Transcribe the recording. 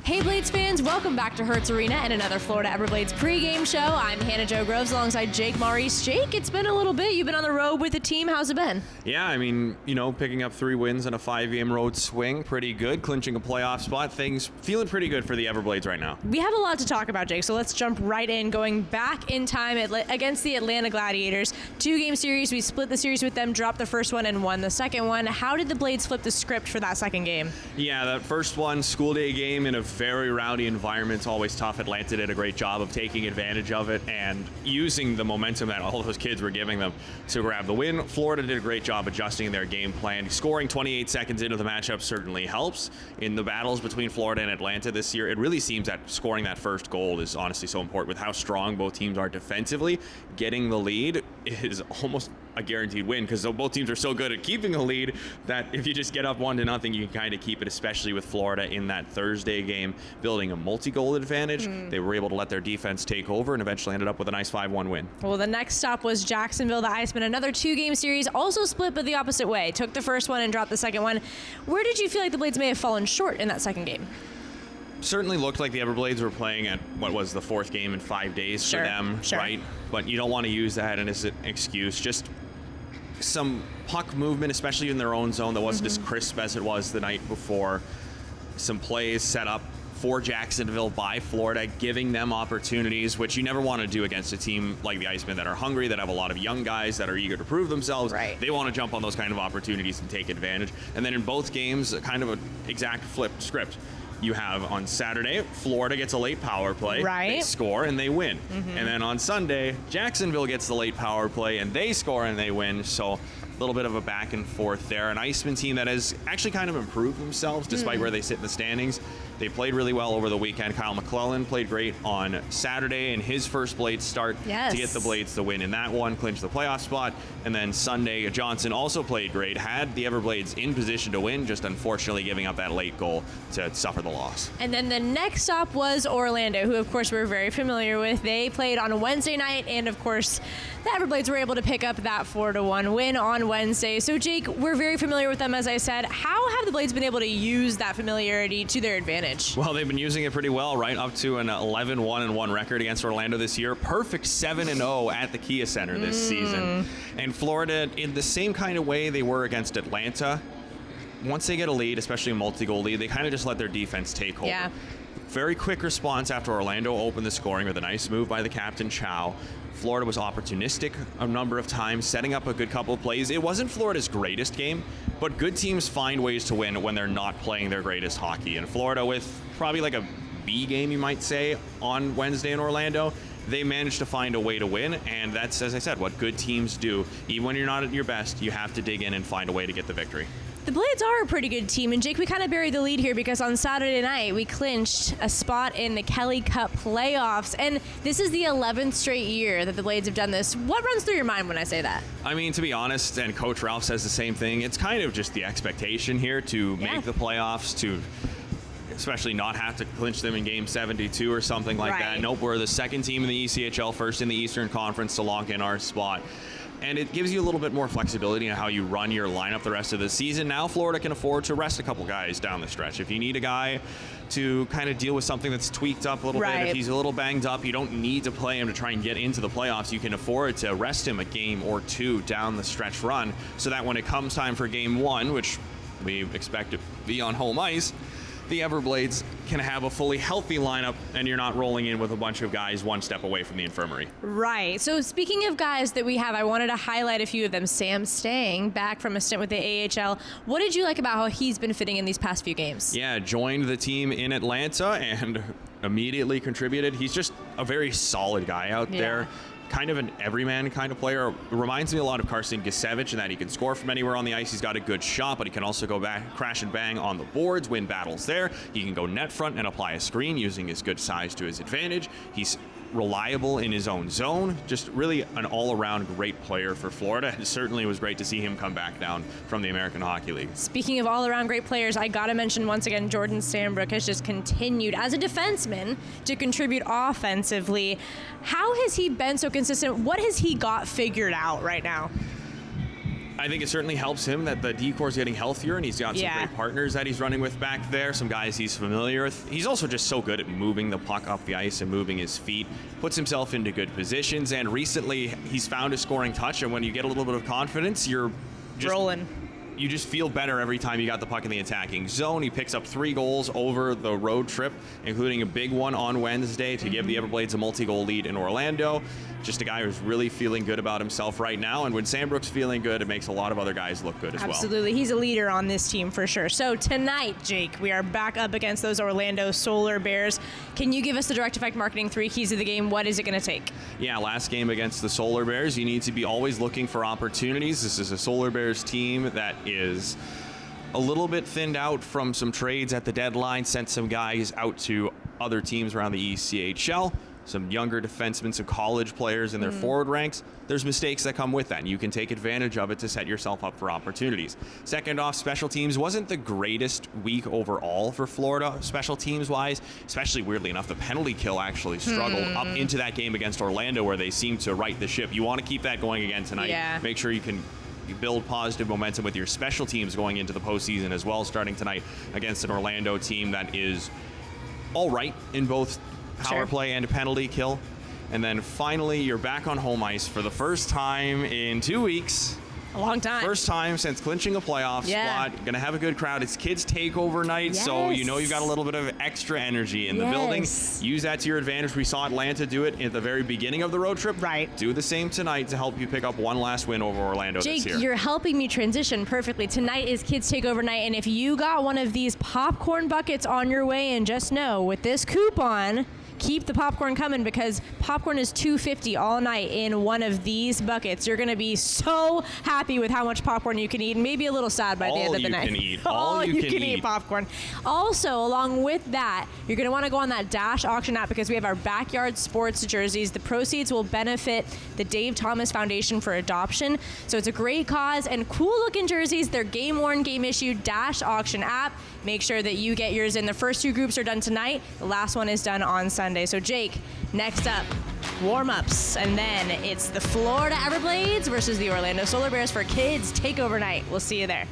Hey Blades fans, welcome back to Hertz Arena and another Florida Everblades pregame show. I'm Hannah Jo Groves alongside Jake Maurice. Jake, it's been a little bit. You've been on the road with the team. How's it been? Yeah, I mean, picking up 3 wins in a 5-game road swing, pretty good. Clinching a playoff spot. Things feeling pretty good for the Everblades right now. We have a lot to talk about, Jake, so let's jump right in. Going back in time against the Atlanta Gladiators. 2-game series. We split the series with them, dropped the first one, and won the second one. How did the Blades flip the script for that second game? Yeah, that first one, school day game in a very rowdy environment. It's always tough. Atlanta did a great job of taking advantage of it and using the momentum that all those kids were giving them to grab the win. Florida did a great job adjusting their game plan. Scoring 28 seconds into the matchup certainly helps. In the battles between Florida and Atlanta this year, it really seems that scoring that first goal is honestly so important with how strong both teams are defensively. Getting the lead is almost a guaranteed win because both teams are so good at keeping a lead that if you just get up 1-0, you can kind of keep it, especially with Florida in that Thursday game, building a multi-goal advantage. They were able to let their defense take over and eventually ended up with a nice 5-1 win. Well, the next stop was Jacksonville. The Icemen, another 2-game series, also split but the opposite way. Took the first one and dropped the second one. Where did you feel like the Blades may have fallen short in that second game? Certainly looked like the Everblades were playing at what was the 4th game in 5 days for them, right? But you don't want to use that as an excuse. Just some puck movement, especially in their own zone, that wasn't as crisp as it was the night before. Some plays set up for Jacksonville by Florida, giving them opportunities, which you never want to do against a team like the Icemen that are hungry, that have a lot of young guys that are eager to prove themselves. Right. They want to jump on those kind of opportunities and take advantage. And then in both games, kind of an exact flipped script. You have on Saturday, Florida gets a late power play, they score, and they win. And then on Sunday, Jacksonville gets the late power play, and they score, and they win. So a little bit of a back and forth there. An Iceman team that has actually kind of improved themselves despite where they sit in the standings. They played really well over the weekend. Kyle McClellan played great on Saturday in his first Blades start to get the Blades the win in that one, clinch the playoff spot. And then Sunday, Johnson also played great, had the Everblades in position to win, just unfortunately giving up that late goal to suffer the loss. And then the next stop was Orlando, who of course we're very familiar with. They played on a Wednesday night, and of course the Everblades were able to pick up that 4-1 win on Wednesday. So Jake, we're very familiar with them, as I said. How have the Blades been able to use that familiarity to their advantage? Well, they've been using it pretty well, right? Up to an 11-1-1 record against Orlando this year. Perfect 7-0 at the Kia Center this season. And Florida, in the same kind of way they were against Atlanta, once they get a lead, especially a multi-goal lead, they kind of just let their defense take hold. Yeah. Very quick response after Orlando opened the scoring with a nice move by the captain, Chow. Florida was opportunistic a number of times, setting up a good couple of plays. It wasn't Florida's greatest game, but good teams find ways to win when they're not playing their greatest hockey. And Florida, with probably like a B game, you might say, on Wednesday in Orlando, they managed to find a way to win, and that's, as I said, what good teams do. Even when you're not at your best, you have to dig in and find a way to get the victory. The Blades are a pretty good team, and Jake, we kind of buried the lead here because on Saturday night we clinched a spot in the Kelly Cup playoffs, and this is the 11th straight year that the Blades have done this. What runs through your mind when I say that? I mean, to be honest, and Coach Ralph says the same thing, it's kind of just the expectation here to make the playoffs, to especially not have to clinch them in game 72 or something like that. Nope, we're the second team in the ECHL, first in the Eastern Conference to lock in our spot. And it gives you a little bit more flexibility in how you run your lineup the rest of the season. Now Florida can afford to rest a couple guys down the stretch. If you need a guy to kind of deal with something that's tweaked up a little bit, if he's a little banged up, you don't need to play him to try and get into the playoffs. You can afford to rest him a game or two down the stretch run so that when it comes time for game 1, which we expect to be on home ice, the Everblades can have a fully healthy lineup and you're not rolling in with a bunch of guys one step away from the infirmary. Right. So speaking of guys that we have, I wanted to highlight a few of them. Sam Stang, back from a stint with the AHL. What did you like about how he's been fitting in these past few games? Yeah, joined the team in Atlanta and immediately contributed. He's just a very solid guy out there. Kind of an everyman kind of player. Reminds me a lot of Carson Gisevich in that he can score from anywhere on the ice. He's got a good shot, but he can also go back, crash and bang on the boards, win battles there. He can go net front and apply a screen using his good size to his advantage. He's reliable in his own zone. Just really an all-around great player for Florida. It certainly was great to see him come back down from the American Hockey League. Speaking of all-around great players, I got to mention once again, Jordan Sandbrook has just continued as a defenseman to contribute offensively. How has he been so consistent? What has he got figured out right now? I think it certainly helps him that the decor's getting healthier, and he's got some great partners that he's running with back there, some guys he's familiar with. He's also just so good at moving the puck up the ice and moving his feet, puts himself into good positions, and recently he's found a scoring touch, and when you get a little bit of confidence, you're just rolling. You just feel better every time you got the puck in the attacking zone. He picks up 3 goals over the road trip, including a big one on Wednesday to give the Everblades a multi-goal lead in Orlando. Just a guy who's really feeling good about himself right now, and when Sandbrook's feeling good, it makes a lot of other guys look good as well. Absolutely. He's a leader on this team for sure. So tonight, Jake, we are back up against those Orlando Solar Bears. Can you give us the Direct Effect Marketing 3 keys of the game? What is it going to take? Yeah, last game against the Solar Bears, you need to be always looking for opportunities. This is a Solar Bears team that is a little bit thinned out from some trades at the deadline, sent some guys out to other teams around the ECHL. Some younger defensemen, some college players in their forward ranks. There's mistakes that come with that, and you can take advantage of it to set yourself up for opportunities. Second off, special teams wasn't the greatest week overall for Florida, special teams-wise, especially weirdly enough, the penalty kill actually struggled up into that game against Orlando where they seemed to right the ship. You want to keep that going again tonight. Yeah. Make sure you can build positive momentum with your special teams going into the postseason as well, starting tonight against an Orlando team that is all right in both power play and penalty kill. And then finally, you're back on home ice for the first time in 2 weeks. A long time. First time since clinching a playoff spot. Going to have a good crowd. It's kids' takeover night, so you know you've got a little bit of extra energy in the building. Use that to your advantage. We saw Atlanta do it at the very beginning of the road trip. Right. Do the same tonight to help you pick up one last win over Orlando this year. Jake, you're helping me transition perfectly. Tonight is kids' takeover night, and if you got one of these popcorn buckets on your way, and just know with this coupon, keep the popcorn coming because popcorn is $2.50 all night in one of these buckets. You're going to be so happy with how much popcorn you can eat, and maybe a little sad by the end of the night. All you can eat popcorn. Also, along with that, you're going to want to go on that Dash auction app because we have our backyard sports jerseys. The proceeds will benefit the Dave Thomas Foundation for Adoption. So it's a great cause and cool looking jerseys. They're game worn, game issued. Dash auction app. Make sure that you get yours in. The first 2 groups are done tonight. The last one is done on Sunday. So Jake, next up, warm-ups. And then it's the Florida Everblades versus the Orlando Solar Bears for kids takeover night. We'll see you there.